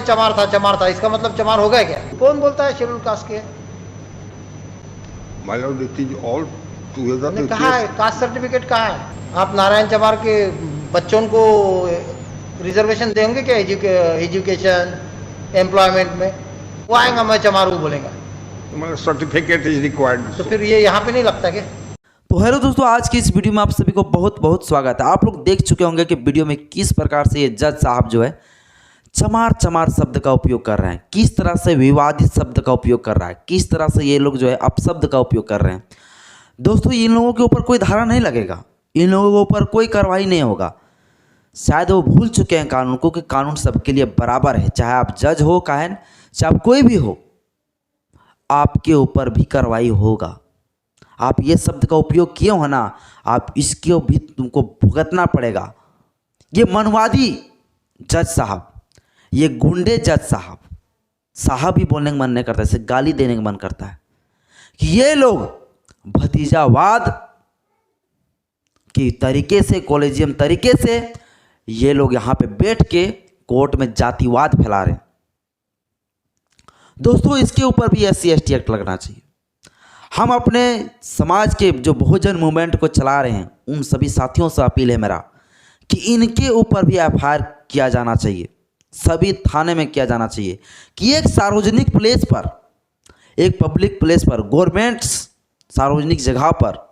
चमार था, इसका मतलब चमार हो गया क्या? कौन बोलता है शेड्यूल कास्ट के? My lord, it is all together. ने कहा है कास्ट सर्टिफिकेट कहा है? आप नारायण चमार के बच्चों को रिजर्वेशन देंगे क्या एजुकेशन एम्प्लॉयमेंट में? वो आएगा मैं चमार हूँ बोलेगा, My certificate is required. तो फिर ये यहाँ पे नहीं लगता क्या? तो हेलो दोस्तों, आज की इस वीडियो में आप सभी को बहुत बहुत स्वागत है। आप लोग देख चुके होंगे कि वीडियो में किस प्रकार से ये जज साहब जो है चमार चमार शब्द का उपयोग कर रहे हैं, किस तरह से विवादित शब्द का उपयोग कर रहा है, किस तरह से ये लोग जो है अपशब्द का उपयोग कर रहे हैं। दोस्तों, इन लोगों के ऊपर कोई धारा नहीं लगेगा, इन लोगों के ऊपर कोई कार्रवाई नहीं होगा। शायद वो भूल चुके हैं कानून को कि कानून सबके लिए बराबर है। चाहे आप जज हो, काहे चाहे आप कोई भी हो, आपके ऊपर भी कार्रवाई होगा। आप ये शब्द का उपयोग किए हो ना, आप इसके भी तुमको भुगतना पड़ेगा। ये मनवादी जज साहब, ये गुंडे जज साहब ही बोलने का मन नहीं करता, इसे गाली देने का मन करता है कि ये लोग भतीजावाद की तरीके से, कॉलेजियम तरीके से ये लोग यहाँ पे बैठ के कोर्ट में जातिवाद फैला रहे हैं। दोस्तों, इसके ऊपर भी SC/ST एक्ट लगना चाहिए। हम अपने समाज के जो बहुजन मूवमेंट को चला रहे हैं, उन सभी साथियों से अपील है मेरा कि इनके ऊपर भी FIR किया जाना चाहिए, सभी थाने में किया जाना चाहिए कि एक सार्वजनिक प्लेस पर, एक पब्लिक प्लेस पर, गवर्नमेंट सार्वजनिक जगह पर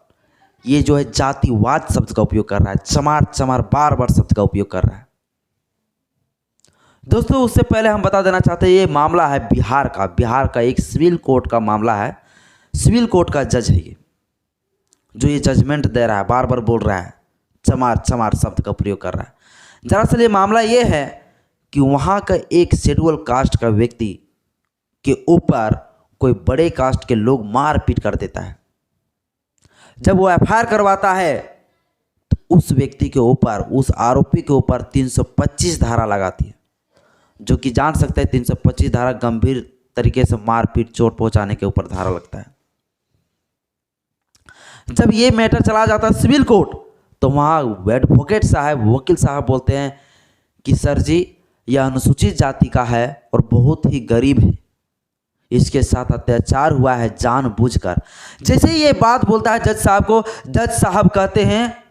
ये जो है जातिवाद शब्द का उपयोग कर रहा है, चमार चमार बार बार शब्द का उपयोग कर रहा है। दोस्तों, उससे पहले हम बता देना चाहते हैं, ये मामला है बिहार का एक सिविल कोर्ट का मामला है। सिविल कोर्ट का जज है ये, जो ये जजमेंट दे रहा है, बार बार बोल रहा है, चमार चमार शब्द का प्रयोग कर रहा है। दरअसल ये मामला ये है कि वहाँ का एक शेड्यूल कास्ट का व्यक्ति के ऊपर कोई बड़े कास्ट के लोग मारपीट कर देता है। जब वो FIR करवाता है तो उस व्यक्ति के ऊपर, उस आरोपी के ऊपर 325 धारा लगाती है, जो कि जान सकते हैं 325 धारा गंभीर तरीके से मारपीट, चोट पहुंचाने के ऊपर धारा लगता है। जब ये मैटर चला जाता है सिविल कोर्ट, तो वहाँ एडवोकेट साहब, वकील साहब बोलते हैं कि सर जी, यह अनुसूचित जाति का है और बहुत ही गरीब है, इसके साथ अत्याचार हुआ है जानबूझकर। जैसे ही ये बात बोलता है जज साहब को, जज साहब कहते हैं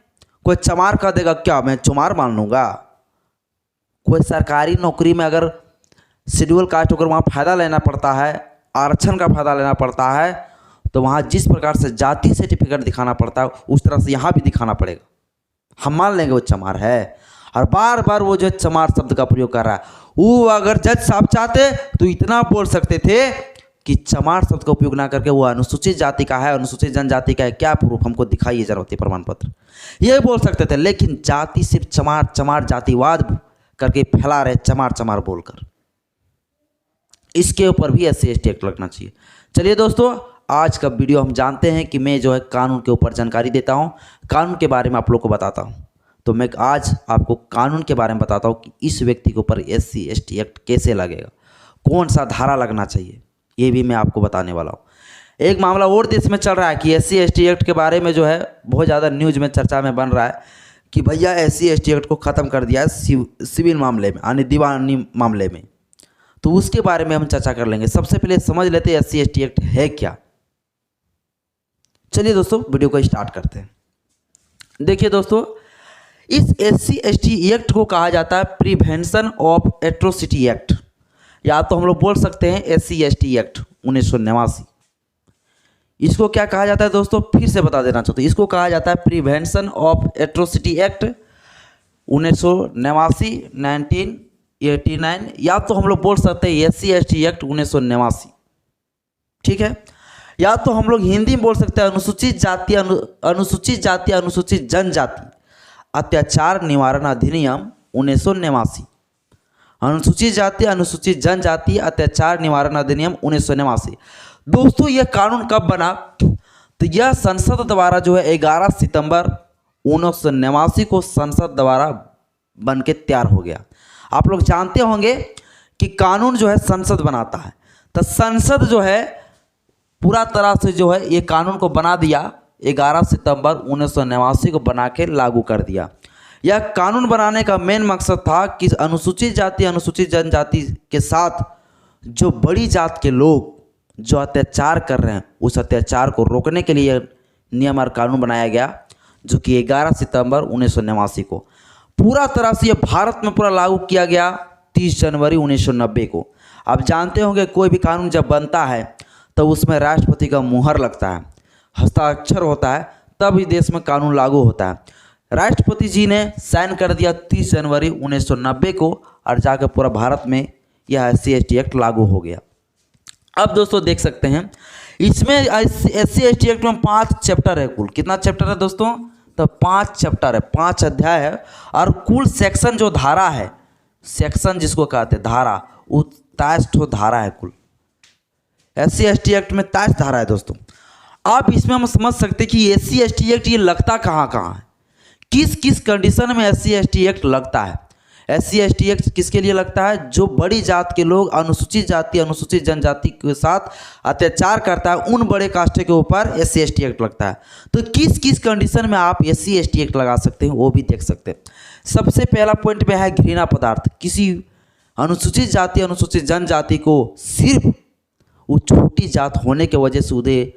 कोई चमार कह देगा क्या, मैं चमार मान लूँगा? कोई सरकारी नौकरी में अगर शेड्यूल कास्ट होकर वहाँ फ़ायदा लेना पड़ता है, आरक्षण का फ़ायदा लेना पड़ता है, तो वहाँ जिस प्रकार से जाति सर्टिफिकेट दिखाना पड़ता है, उस तरह से यहाँ भी दिखाना पड़ेगा। हम मान लेंगे वो चमार है, और बार बार वो जो चमार शब्द का प्रयोग कर रहा है। वो अगर जज साहब चाहते तो इतना बोल सकते थे कि चमार शब्द का उपयोग ना करके वो अनुसूचित जाति का है, अनुसूचित जनजाति का है, क्या प्रूफ हमको दिखाइए जरूरत प्रमाण पत्र, ये बोल सकते थे। लेकिन जाति सिर्फ चमार चमार जातिवाद करके फैला रहे, चमार चमार बोलकर। इसके ऊपर भी SC/ST एक्ट लगना चाहिए। चलिए दोस्तों, आज का वीडियो हम जानते हैं कि मैं जो है कानून के ऊपर जानकारी देता हूं, कानून के बारे में आप लोग को बताता हूं। तो मैं आज आपको कानून के बारे में बताता हूं कि इस व्यक्ति के ऊपर SC/ST एक्ट कैसे लगेगा, कौन सा धारा लगना चाहिए, ये भी मैं आपको बताने वाला हूँ। एक मामला और देश में चल रहा है कि SC/ST एक्ट के बारे में जो है बहुत ज़्यादा न्यूज में चर्चा में बन रहा है कि भैया SC/ST एक्ट को ख़त्म कर दिया है सिविल मामले में, यानी दीवानी मामले में। तो उसके बारे में हम चर्चा कर लेंगे। सबसे पहले समझ लेते हैं SC/ST एक्ट है क्या। चलिए दोस्तों, वीडियो को स्टार्ट करते हैं। देखिए दोस्तों, इस SC/ST एक्ट को कहा जाता है प्रिवेंशन ऑफ एट्रोसिटी एक्ट, या तो हम लोग बोल सकते हैं SC/ST एक्ट 1989। इसको क्या कहा जाता है दोस्तों, फिर से बता देना चाहता हूँ। इसको कहा जाता है प्रिवेंशन ऑफ एट्रोसिटी एक्ट 1989, 1989, या तो हम लोग बोल सकते हैं SC/ST एक्ट 1989, ठीक है। या तो हम लोग हिंदी में बोल सकते हैं अनुसूचित जाति अनुसूचित जनजाति अत्याचार निवारण अधिनियम 1989, अनुसूचित जाति अनुसूचित जनजाति अत्याचार निवारण अधिनियम 1989। दोस्तों, यह कानून कब बना? तो यह संसद द्वारा जो है 11 सितंबर 1989 को संसद द्वारा बन के तैयार हो गया। आप लोग जानते होंगे कि कानून जो है संसद बनाता है, तो संसद जो है पूरा तरह से जो है ये कानून को बना दिया, 11 सितंबर 1989 को बना के लागू कर दिया। यह कानून बनाने का मेन मकसद था कि अनुसूचित जाति अनुसूचित जनजाति के साथ जो बड़ी जात के लोग जो अत्याचार कर रहे हैं उस अत्याचार को रोकने के लिए नियम और कानून बनाया गया, जो कि 11 सितंबर 1989 को पूरा तरह से ये भारत में पूरा लागू किया गया 30 जनवरी 1990 को। आप जानते होंगे कोई भी कानून जब बनता है तब उसमें राष्ट्रपति का मुहर लगता है, हस्ताक्षर होता है, तब ही देश में कानून लागू होता है। राष्ट्रपति जी ने साइन कर दिया 30 जनवरी 1990 को और जाकर पूरा भारत में यह SC/ST एक्ट लागू हो गया। अब दोस्तों देख सकते हैं इसमें SC/ST एक्ट में 5 चैप्टर है कुल। कितना चैप्टर है दोस्तों? तो 5 चैप्टर है, 5 अध्याय है और कुल सेक्शन जो धारा है, सेक्शन जिसको कहते हैं धारा, वो 23 धारा है कुल। SC/ST एक्ट में 23 धारा है दोस्तों। आप इसमें हम समझ सकते हैं कि SC/ST एक्ट ये लगता कहाँ कहाँ है, किस किस कंडीशन में SC/ST एक्ट लगता है। SC/ST एक्ट किसके लिए लगता है? जो बड़ी जात के लोग अनुसूचित जाति अनुसूचित जनजाति के साथ अत्याचार करता है, उन बड़े कास्ट के ऊपर SC/ST एक्ट लगता है। तो किस किस कंडीशन में आप SC/ST एक्ट लगा सकते हैं वो भी देख सकते हैं। सबसे पहला पॉइंट में है घृणा पदार्थ। किसी अनुसूचित जाति अनुसूचित जनजाति को सिर्फ वो छोटी जात होने की वजह से उन्हें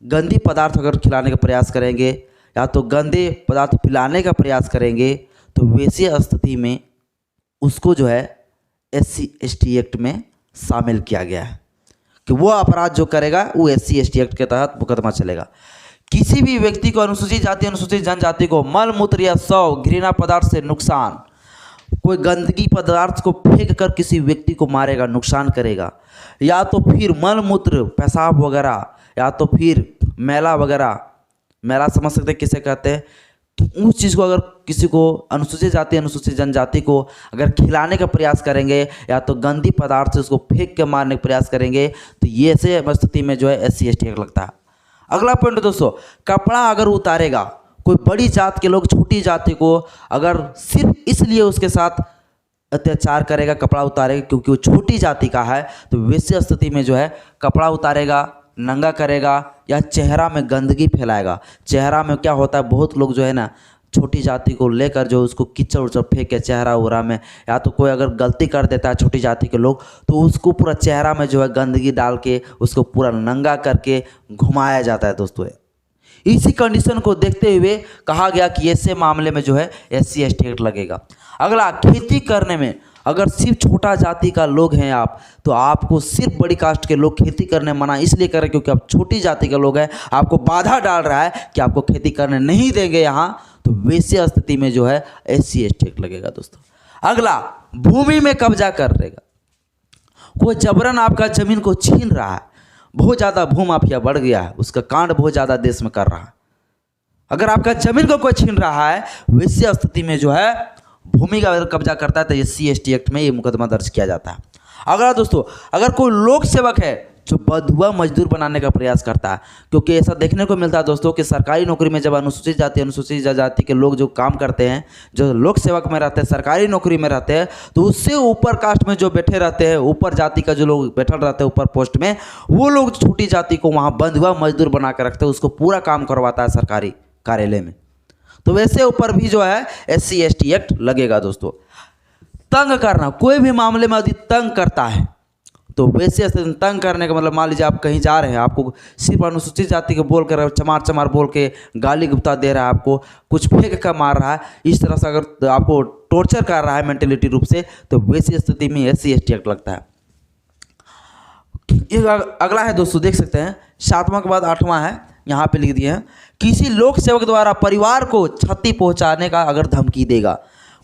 गंदी पदार्थ अगर खिलाने का प्रयास करेंगे या तो गंदे पदार्थ पिलाने का प्रयास करेंगे तो वैसी स्थिति में उसको जो है SC/ST एक्ट में शामिल किया गया है कि वो अपराध जो करेगा वो SC/ST एक्ट के तहत मुकदमा चलेगा। किसी भी व्यक्ति को अनुसूचित जाति अनुसूचित जनजाति को मल मूत्र या शव घृणा पदार्थ से नुकसान, कोई गंदगी पदार्थ को फेंक कर किसी व्यक्ति को मारेगा, नुकसान करेगा, या तो फिर मल मूत्र पेशाब वगैरह या तो फिर मैला वगैरह, मैला समझ सकते हैं किसे कहते हैं, उस चीज़ को अगर किसी को अनुसूचित जाति अनुसूचित जनजाति को अगर खिलाने का प्रयास करेंगे या तो गंदी पदार्थ से उसको फेंक के मारने का प्रयास करेंगे तो ये ऐसे स्थिति में जो है SC/ST एक्ट लगता है। अगला पॉइंट दोस्तों, कपड़ा अगर उतारेगा, कोई बड़ी जात के लोग छोटी जाति को अगर सिर्फ इसलिए उसके साथ अत्याचार करेगा, कपड़ा उतारेगा क्योंकि वो छोटी जाति का है, तो वैसी स्थिति में जो है कपड़ा उतारेगा, नंगा करेगा या चेहरा में गंदगी फैलाएगा। चेहरा में क्या होता है, बहुत लोग जो है ना छोटी जाति को लेकर जो उसको कीचड़ उचड़ फेंक के चेहरा उरा में, या तो कोई अगर गलती कर देता है छोटी जाति के लोग तो उसको पूरा चेहरा में जो है गंदगी डाल के उसको पूरा नंगा करके घुमाया जाता है दोस्तों। इसी कंडीशन को देखते हुए कहा गया कि ऐसे मामले में जो है SC/ST एक्ट लगेगा। अगला, खेती करने में अगर सिर्फ छोटा जाति का लोग हैं आप, तो आपको सिर्फ बड़ी कास्ट के लोग खेती करने मना इसलिए करें क्योंकि आप छोटी जाति के लोग हैं, आपको बाधा डाल रहा है कि आपको खेती करने नहीं देंगे यहाँ, तो वैसी स्थिति में जो है SC/ST एक्ट लगेगा दोस्तों। अगला, भूमि में कब्जा कर लेगा, कोई जबरन आपका जमीन को छीन रहा है, बहुत ज़्यादा भू माफिया बढ़ गया है, उसका कांड बहुत ज़्यादा देश में कर रहा है। अगर आपका जमीन को कोई छीन रहा है वैसी स्थिति में जो है भूमि का अगर कब्जा करता है तो SC/ST एक्ट में ये मुकदमा दर्ज किया जाता है। अगला दोस्तों, अगर कोई लोक सेवक है जो बंधुआ मजदूर बनाने का प्रयास करता है, क्योंकि ऐसा देखने को मिलता है दोस्तों कि सरकारी नौकरी में जब अनुसूचित जाति अनुसूचित जनजाति के लोग जो काम करते हैं, जो लोक सेवक में रहते हैं, सरकारी नौकरी में रहते हैं, तो उससे ऊपर कास्ट में जो बैठे रहते हैं, ऊपर जाति का जो लोग बैठे रहते हैं ऊपर पोस्ट में, वो लोग छोटी जाति को वहाँ बंधुआ मजदूर बना कर रखते हैं, उसको पूरा काम करवाता है सरकारी कार्यालय में, तो वैसे ऊपर भी जो है SC/ST एक्ट लगेगा दोस्तों। तंग करना, कोई भी मामले में यदि तंग करता है तो वैसे तंग करने का मतलब, मान लीजिए आप कहीं जा रहे हैं, आपको सिर्फ अनुसूचित जाति को बोल कर चमार चमार बोल के गाली गुप्ता दे रहा है, आपको कुछ फेंक कर मार रहा है, इस तरह से अगर आपको टॉर्चर कर रहा है मेंटलिटी रूप से, तो वैसी स्थिति में SC/ST एक्ट लगता है। अगला है दोस्तों, देख सकते हैं 7वां के बाद 8वां है, यहाँ पे लिख दिए हैं, किसी लोक सेवक द्वारा परिवार को क्षति पहुँचाने का अगर धमकी देगा।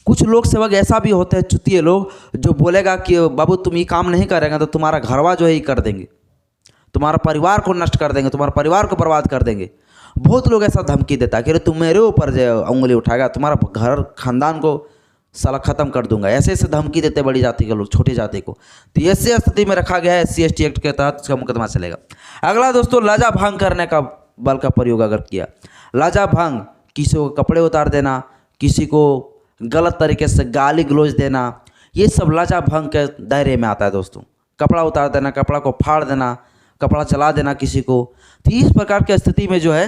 कुछ लोक सेवक ऐसा भी होते हैं चुतिए लोग जो बोलेगा कि बाबू तुम ये काम नहीं करेंगे तो तुम्हारा घरवा जो है ये कर देंगे, तुम्हारा परिवार को नष्ट कर देंगे, तुम्हारे परिवार को बर्बाद कर देंगे। बहुत लोग ऐसा धमकी देता है कि तुम मेरे ऊपर जो उंगली उठाएगा, तुम्हारा घर खानदान को साला ख़त्म कर दूंगा, ऐसे ऐसे धमकी देते बड़ी जाति के लोग छोटी जाति को, तो ऐसे स्थिति में रखा गया है SC/ST एक्ट के तहत इसका मुकदमा चलेगा। अगला दोस्तों, लाजा भंग करने का बल का प्रयोग अगर किया, लाजा भंग, किसी को कपड़े उतार देना, किसी को गलत तरीके से गाली गलौज देना, ये सब लाजा भंग के दायरे में आता है दोस्तों। कपड़ा उतार देना, कपड़ा को फाड़ देना, कपड़ा चला देना किसी को, तो इस प्रकार की स्थिति में जो है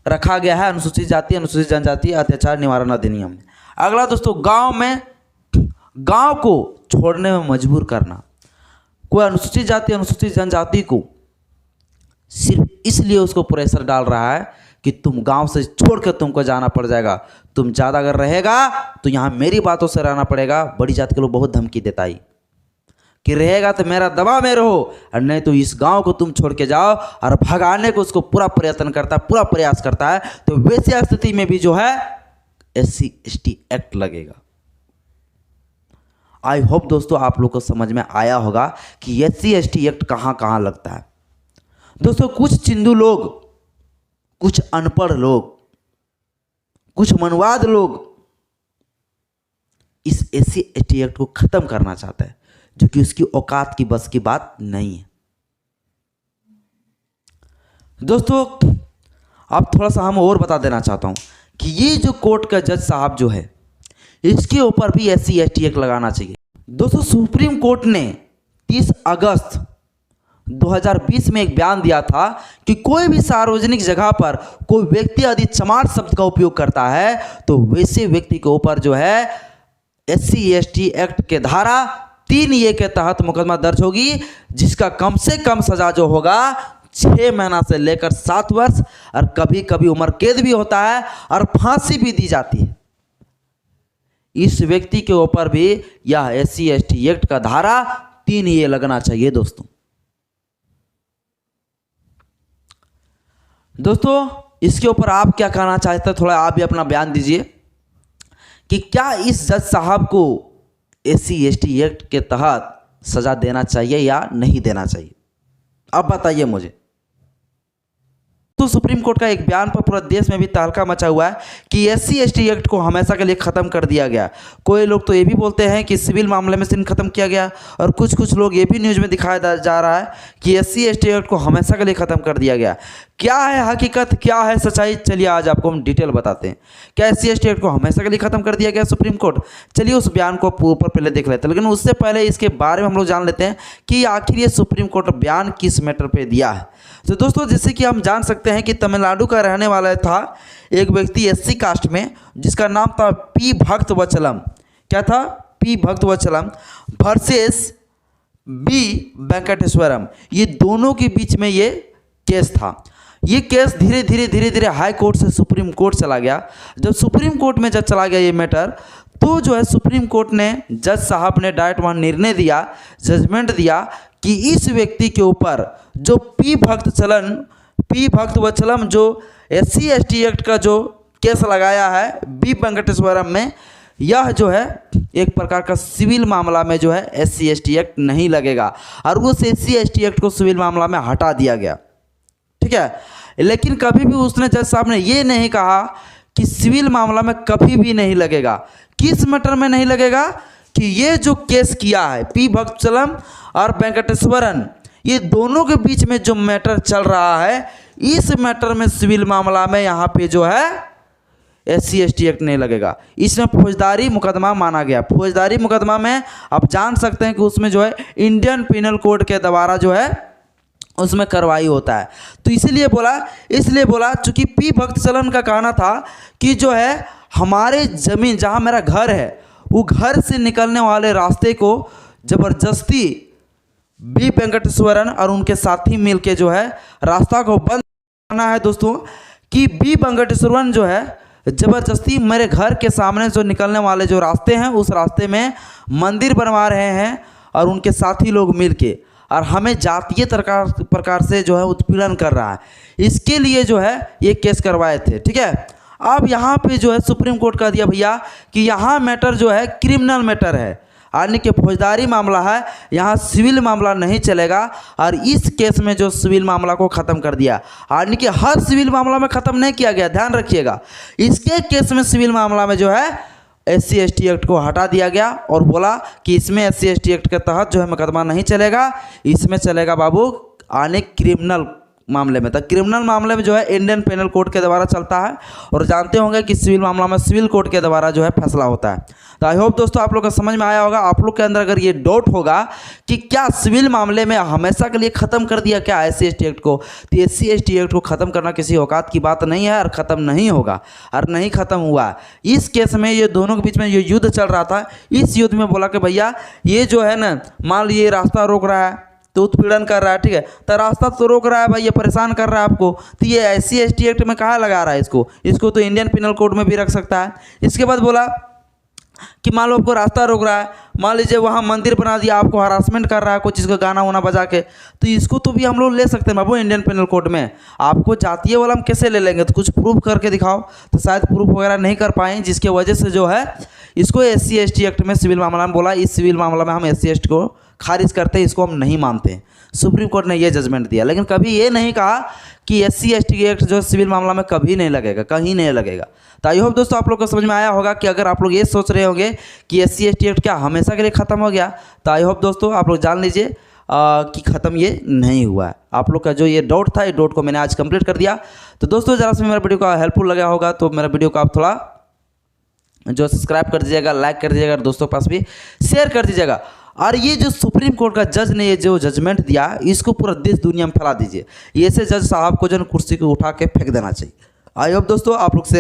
रखा गया है अनुसूचित जाति अनुसूचित जनजाति अत्याचार निवारण अधिनियम। अगला दोस्तों, गांव को छोड़ने में मजबूर करना। कोई अनुसूचित जाति अनुसूचित जनजाति को सिर्फ इसलिए उसको प्रेशर डाल रहा है कि तुम गांव से छोड़ कर तुमको जाना पड़ जाएगा, तुम ज़्यादा अगर रहेगा तो यहाँ मेरी बातों से रहना पड़ेगा। बड़ी जाति के लोग बहुत धमकी देता ही कि रहेगा तो मेरा दबाव में रहो, और नहीं तो इस गांव को तुम छोड़ के जाओ, और भगाने को उसको पूरा प्रयत्न करता है, पूरा प्रयास करता है। तो वैसी स्थिति में भी जो है SC/ST एक्ट लगेगा। आई होप दोस्तों आप लोग को समझ में आया होगा कि SC/ST एक्ट कहाँ कहाँ लगता है। दोस्तों कुछ चिंदू लोग, कुछ अनपढ़ लोग, कुछ मनवाद लोग इस SC/ST एक्ट को खत्म करना चाहते हैं, जो कि उसकी औकात की बस की बात नहीं है। दोस्तों अब थोड़ा सा हम और बता देना चाहता हूं कि ये जो कोर्ट का जज साहब जो है, इसके ऊपर भी SC/ST एक्ट लगाना चाहिए। दोस्तों सुप्रीम कोर्ट ने 30 अगस्त 2020 में एक बयान दिया था कि कोई भी सार्वजनिक जगह पर कोई व्यक्ति यदि चमार शब्द का उपयोग करता है तो वैसे व्यक्ति के ऊपर जो है SC/ST एक्ट के धारा 3A के तहत मुकदमा दर्ज होगी, जिसका कम से कम सजा जो होगा 6 महीना से लेकर 7 वर्ष, और कभी कभी उम्र कैद भी होता है और फांसी भी दी जाती है। इस व्यक्ति के ऊपर भी यह SC/ST एक्ट का धारा 3A लगना चाहिए। दोस्तों इसके ऊपर आप क्या कहना चाहते हैं, थोड़ा आप भी अपना बयान दीजिए कि क्या इस जज साहब को SC/ST एक्ट के तहत सजा देना चाहिए या नहीं देना चाहिए, अब बताइए मुझे। तो सुप्रीम कोर्ट का एक बयान पर पूरा देश में भी तहलका मचा हुआ है कि SC/ST एक्ट को हमेशा के लिए ख़त्म कर दिया गया। कोई लोग तो ये भी बोलते हैं कि सिविल मामले में से ख़त्म किया गया, और कुछ लोग ये भी न्यूज़ में दिखाया जा रहा है कि SC/ST एक्ट को हमेशा के लिए ख़त्म कर दिया गया। क्या है हकीकत, क्या है सच्चाई, चलिए आज आपको हम डिटेल बताते हैं। क्या SC/ST एक्ट को हमेशा के लिए ख़त्म कर दिया गया सुप्रीम कोर्ट? चलिए उस बयान को ऊपर पहले देख लेते हैं, लेकिन उससे पहले इसके बारे में हम लोग जान लेते हैं कि आखिर ये सुप्रीम कोर्ट बयान किस मैटर पे दिया है। तो दोस्तों जैसे कि हम जान सकते हैं कि तमिलनाडु का रहने वाला था एक व्यक्ति SC कास्ट में, जिसका नाम था P. भक्तवचलम। क्या था? P. Bhaktavachalam versus B. Venkateswaram. ये दोनों के बीच में ये केस था। ये केस धीरे धीरे हाई कोर्ट से सुप्रीम कोर्ट चला गया। जब सुप्रीम कोर्ट में जब चला गया ये मैटर, तो जो है सुप्रीम कोर्ट ने, जज साहब ने डायरेक्ट वहाँ निर्णय दिया, जजमेंट दिया कि इस व्यक्ति के ऊपर जो P. भक्तवचलम जो SC/ST एक्ट का जो केस लगाया है B. वेंकटेश्वरम में, यह जो है एक प्रकार का सिविल मामला में जो है SC/ST एक्ट नहीं लगेगा, और उस SC/ST एक्ट को सिविल मामला में हटा दिया गया। ठीक है, लेकिन कभी भी उसने, जज साहब ने ये नहीं कहा कि सिविल मामला में कभी भी नहीं लगेगा। किस मैटर में नहीं लगेगा? कि ये जो केस किया है P. भक्तवचलम और वेंकटेश्वरन, ये दोनों के बीच में जो मैटर चल रहा है, इस मैटर में सिविल मामला में यहाँ पे जो है SC/ST एक्ट नहीं लगेगा। इसमें फौजदारी मुकदमा माना गया। फौजदारी मुकदमा में आप जान सकते हैं कि उसमें जो है इंडियन पिनल कोड के द्वारा जो है उसमें कार्रवाई होता है। तो इसलिए बोला चूँकि P. भक्तवचलम का कहना था कि जो है हमारे ज़मीन जहाँ मेरा घर है, वो घर से निकलने वाले रास्ते को ज़बरदस्ती B. वेंकटेश्वरन और उनके साथी मिलके जो है रास्ता को बंद करना है। दोस्तों कि B. वेंकटेश्वरन जो है ज़बरदस्ती मेरे घर के सामने जो निकलने वाले जो रास्ते हैं, उस रास्ते में मंदिर बनवा रहे हैं, और उनके साथी लोग मिलके, और हमें जातीय प्रकार से जो है उत्पीड़न कर रहा है। इसके लिए जो है ये केस करवाए थे। ठीक है, अब यहाँ पे जो है सुप्रीम कोर्ट का दिया भैया कि यहाँ मैटर जो है क्रिमिनल मैटर है, यानी कि फौजदारी मामला है, यहाँ सिविल मामला नहीं चलेगा। और इस केस में जो सिविल मामला को ख़त्म कर दिया, यानी कि हर सिविल मामला में ख़त्म नहीं किया गया, ध्यान रखिएगा। इसके केस में सिविल मामला में जो है SC/ST एक्ट को हटा दिया गया, और बोला कि इसमें SC/ST एक्ट के तहत जो है मुकदमा नहीं चलेगा, इसमें चलेगा बाबू आने क्रिमिनल मामले में। तो क्रिमिनल मामले में जो है इंडियन पेनल कोड के द्वारा चलता है, और जानते होंगे कि सिविल मामला में सिविल कोड के द्वारा जो है फैसला होता है। तो आई होप दोस्तों आप लोग को समझ में आया होगा। आप लोग के अंदर अगर ये डाउट होगा कि क्या सिविल मामले में हमेशा के लिए ख़त्म कर दिया क्या SC/ST एक्ट को, तो SC/ST एक्ट को ख़त्म करना किसी औकात की बात नहीं है और ख़त्म नहीं होगा और नहीं ख़त्म हुआ। इस केस में ये दोनों के बीच में ये युद्ध चल रहा था, इस युद्ध में बोला कि भैया ये जो है ना, मान लीजिए रास्ता रोक रहा है तो उत्पीड़न कर रहा है, ठीक है, तो रास्ता तो रोक रहा है भाई, ये परेशान कर रहा है आपको, तो ये SC/ST एक्ट में कहाँ लगा रहा है इसको तो इंडियन पिनल कोड में भी रख सकता है। इसके बाद बोला कि मान लो आपको रास्ता रोक रहा है, मान लीजिए वहाँ मंदिर बना दिया, आपको हरासमेंट कर रहा है कोई चीज़ का गाना वाना बजा के, तो इसको तो भी हम लोग ले सकते हैं बाबू इंडियन पिनल कोड में। आपको जातीय वाला हम कैसे ले लेंगे, तो कुछ प्रूफ करके दिखाओ, तो शायद प्रूफ वगैरह नहीं कर पाए, जिसके वजह से जो है इसको SC/ST एक्ट में सिविल मामला में बोला, इस सिविल मामला में हम SC/ST को खारिज करते हैं, इसको हम नहीं मानते हैं। सुप्रीम कोर्ट ने ये जजमेंट दिया, लेकिन कभी ये नहीं कहा कि SC/ST एक्ट जो सिविल मामला में कभी नहीं लगेगा, कहीं नहीं लगेगा। तो आई होप दोस्तों आप लोग को समझ में आया होगा कि अगर आप लोग ये सोच रहे होंगे कि SC/ST एक्ट क्या हमेशा के लिए ख़त्म हो गया, तो आई होप दोस्तों आप लोग जान लीजिए कि ख़त्म ये नहीं हुआ है। आप लोग का जो ये डाउट था, ये डाउट को मैंने आज कंप्लीट कर दिया। तो दोस्तों ज़रा से मेरा वीडियो का हेल्पफुल लगा होगा तो मेरा वीडियो को आप थोड़ा जो सब्सक्राइब कर दीजिएगा, लाइक कर दीजिएगा, दोस्तों के पास भी शेयर कर दीजिएगा। और ये जो सुप्रीम कोर्ट का जज ने ये जो जजमेंट दिया, इसको पूरा देश दुनिया में फैला दीजिए। ये ऐसे जज साहब को जो कुर्सी को उठा के फेंक देना चाहिए। आई होप दोस्तों आप लोग से